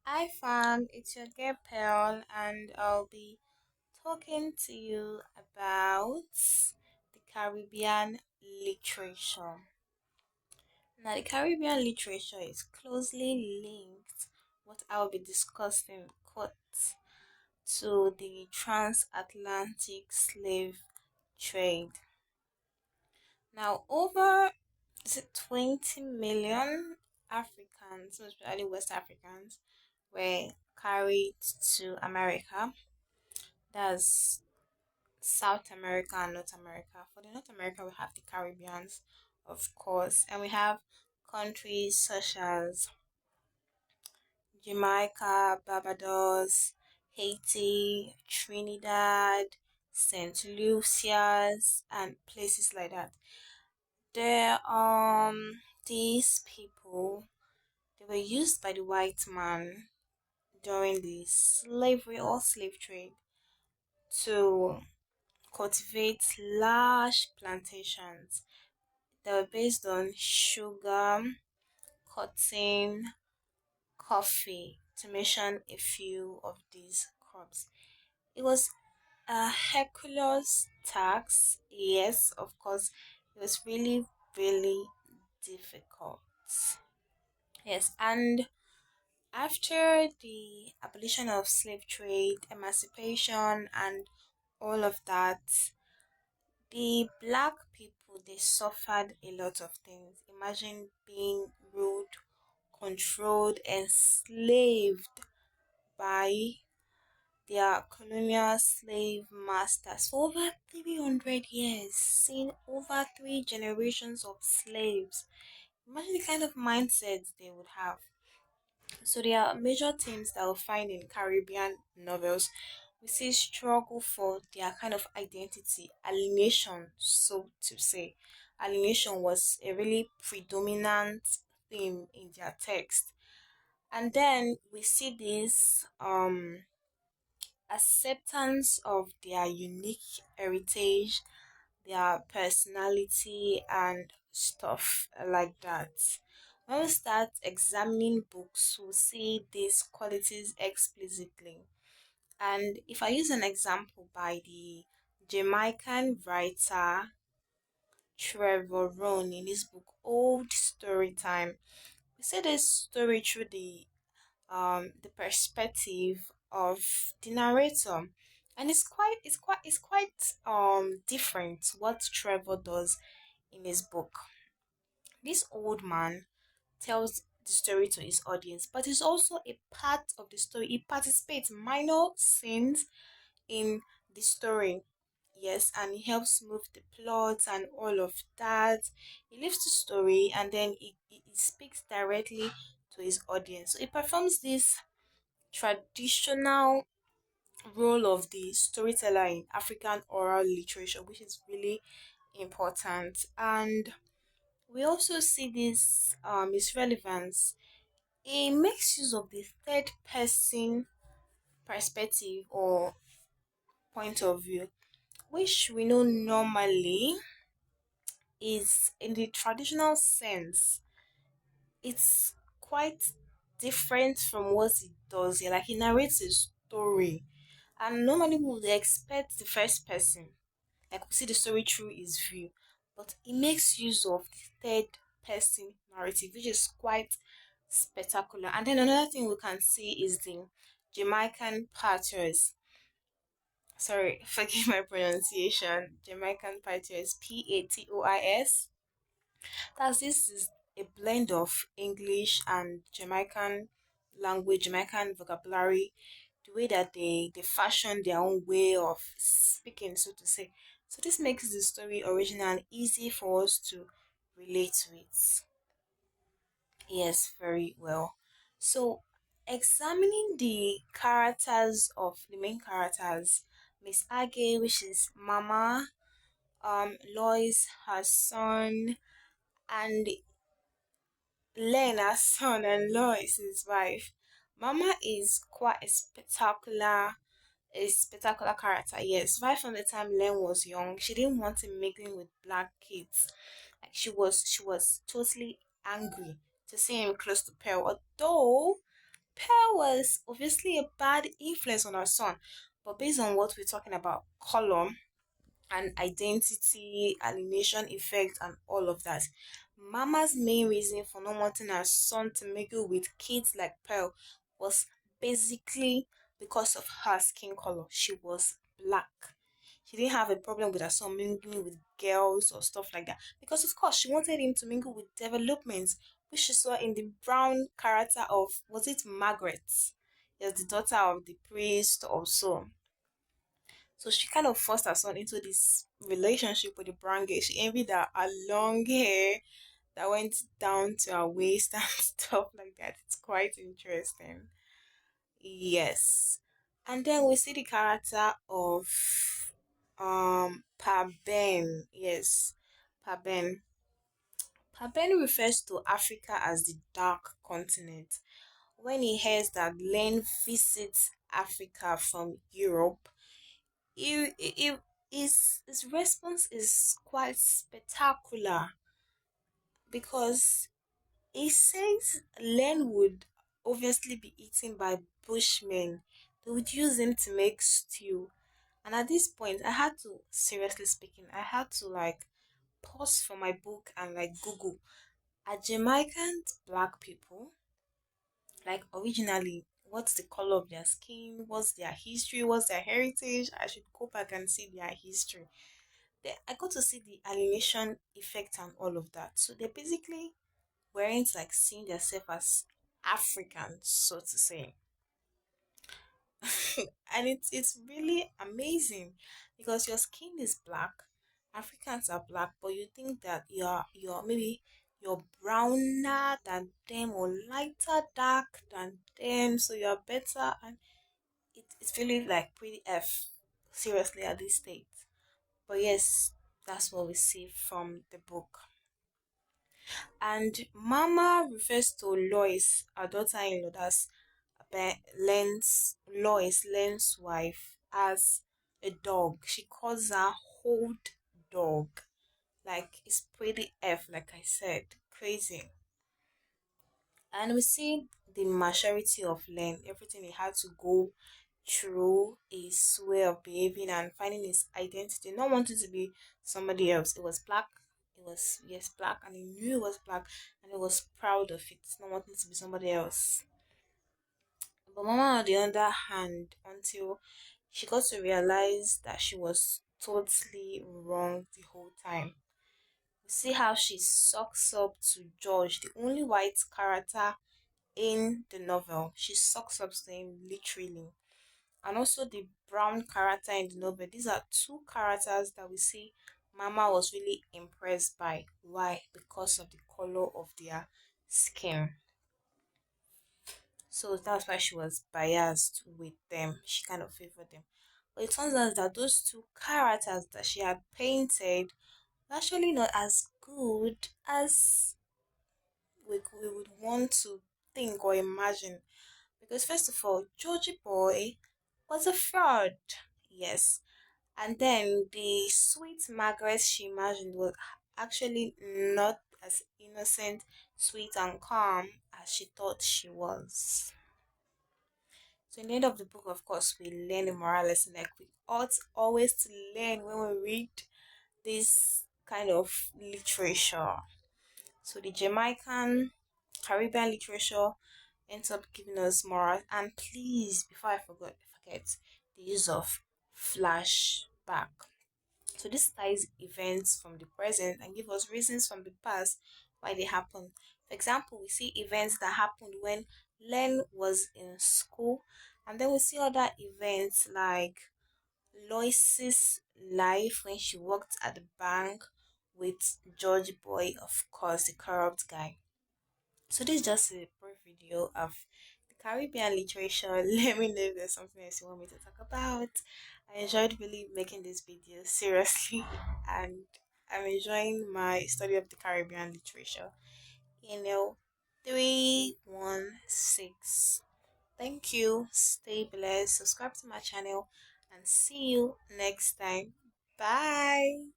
Hi fam, it's your girl Pearl, and I'll be talking to you about the Caribbean literature. Now, the Caribbean literature is closely linked, what I'll be discussing, to the transatlantic slave trade. Now, over is it 20 million Africans, especially West Africans, were carried to America. That's South America and North America. For the North America, we have the Caribbeans, of course, and we have countries such as Jamaica, Barbados, Haiti, Trinidad, St. Lucia's, and places like that. These people they were used by the white man during the slavery or slave trade to cultivate large plantations that were based on sugar, cotton, coffee, to mention a few of these crops. It was a Hercule's tax, yes, of course, it was really, really difficult. Yes, and after the abolition of slave trade, emancipation, and all of that, the black people they suffered a lot of things. Imagine being ruled, controlled, enslaved by their colonial slave masters for over 300 years, seeing over three generations of slaves. Imagine the kind of mindsets they would have. So there are major themes that we'll find in Caribbean novels. We see struggle for their kind of identity, alienation, so to say. Alienation was a really predominant theme in their text. And then we see this acceptance of their unique heritage, their personality and stuff like that. When we start examining books, we'll see these qualities explicitly. And if I use an example by the Jamaican writer Trevor Rhone in his book Old Story Time, we see this story through the perspective of the narrator. And it's quite different what Trevor does in his book. This old man tells the story to his audience, but he's also a part of the story. He participates minor scenes in the story. Yes, and he helps move the plot and all of that. He leaves the story and then he speaks directly to his audience. So he performs this traditional role of the storyteller in African oral literature, which is really important. And we also see this its relevance. It makes use of the third person perspective or point of view, which we know normally is in the traditional sense. It's quite different from what it does here. Like he narrates a story, and normally we would expect the first person, like we see the story through his view, but he makes use of the third person narrative, which is quite spectacular. And then another thing we can see is the Jamaican patois. Sorry, forgive my pronunciation. Jamaican patois, Patois. That's this is a blend of English and Jamaican language, Jamaican vocabulary, the way that they fashion their own way of speaking, so to say. So this makes the story original and easy for us to relate to it. Yes, very well. So examining the characters of the main characters, Miss Age, which is Mama, Lois, her son, and Len, her son, and Lois, his wife. Mama is quite a spectacular character. Yes, right from the time Len was young, she didn't want him mixing with black kids. Like she was totally angry to see him close to Pearl. Although Pearl was obviously a bad influence on her son, but based on what we're talking about, color and identity, alienation effect, and all of that. Mama's main reason for not wanting her son to mingle with kids like Pearl was basically because of her skin color. She was black. She didn't have a problem with her son mingling with girls or stuff like that. Because of course she wanted him to mingle with developments, which she saw in the brown character of, was it Margaret? Yes, the daughter of the priest also. So she kind of forced her son into this relationship with the brown girl. She envied her long hair that went down to her waist and stuff like that. It's quite interesting. Yes. And then we see the character of Paben. Yes. Paben. Paben refers to Africa as the dark continent. When he hears that Len visits Africa from Europe, his response is quite spectacular because he says Len would obviously be eaten by bushmen. They would use him to make stew. And at this point, I had to, seriously speaking, I had to like pause for my book and like Google, are Jamaicans black people? Like originally, what's the color of their skin? What's their history? What's their heritage? I should go back and see their history. Then I got to see the alienation effect and all of that. So they basically weren't like seeing themselves as Africans, so to say. And it's really amazing because your skin is black. Africans are black, but you think that you're maybe you're browner than them or lighter dark than them, so you're better, and it's really like pretty F seriously at this state. But yes, that's what we see from the book. And Mama refers to Lois, her daughter-in-law, that's Len's wife, as a dog. She calls her hold dog. Like it's pretty F, like I said, crazy. And we see the maturity of Len, everything he had to go through, his way of behaving and finding his identity, not wanting to be somebody else. It was black, it was, yes, black, and he knew it was black, and he was proud of it, not wanting to be somebody else. But Mama, on the other hand, until she got to realize that she was totally wrong the whole time. We see how she sucks up to George, the only white character in the novel. She sucks up to him literally. And also the brown character in the novel. These are two characters that we see Mama was really impressed by. Why? Because of the color of their skin. So that's why she was biased with them. She kind of favored them. But it turns out that those two characters that she had painted were actually not as good as we would want to think or imagine. Because first of all, Georgie Boy was a fraud. Yes. And then the sweet Margaret she imagined was actually not as innocent, sweet, and calm as she thought she was. So in the end of the book, of course, we learn a moral lesson. Like we ought always to learn when we read this kind of literature. So the Jamaican Caribbean literature ends up giving us moral. And please, before forget the use of flashback. So this ties events from the present and give us reasons from the past why they happen. For example, we see events that happened when Len was in school, and then we see other events like Lois's life when she worked at the bank with George Boy, of course, the corrupt guy. So this is just a brief video of the Caribbean literature. Let me know if there's something else you want me to talk about. I enjoyed really making this video seriously, and I'm enjoying my study of the Caribbean literature. ENL 316. Thank you. Stay blessed. Subscribe to my channel and see you next time. Bye.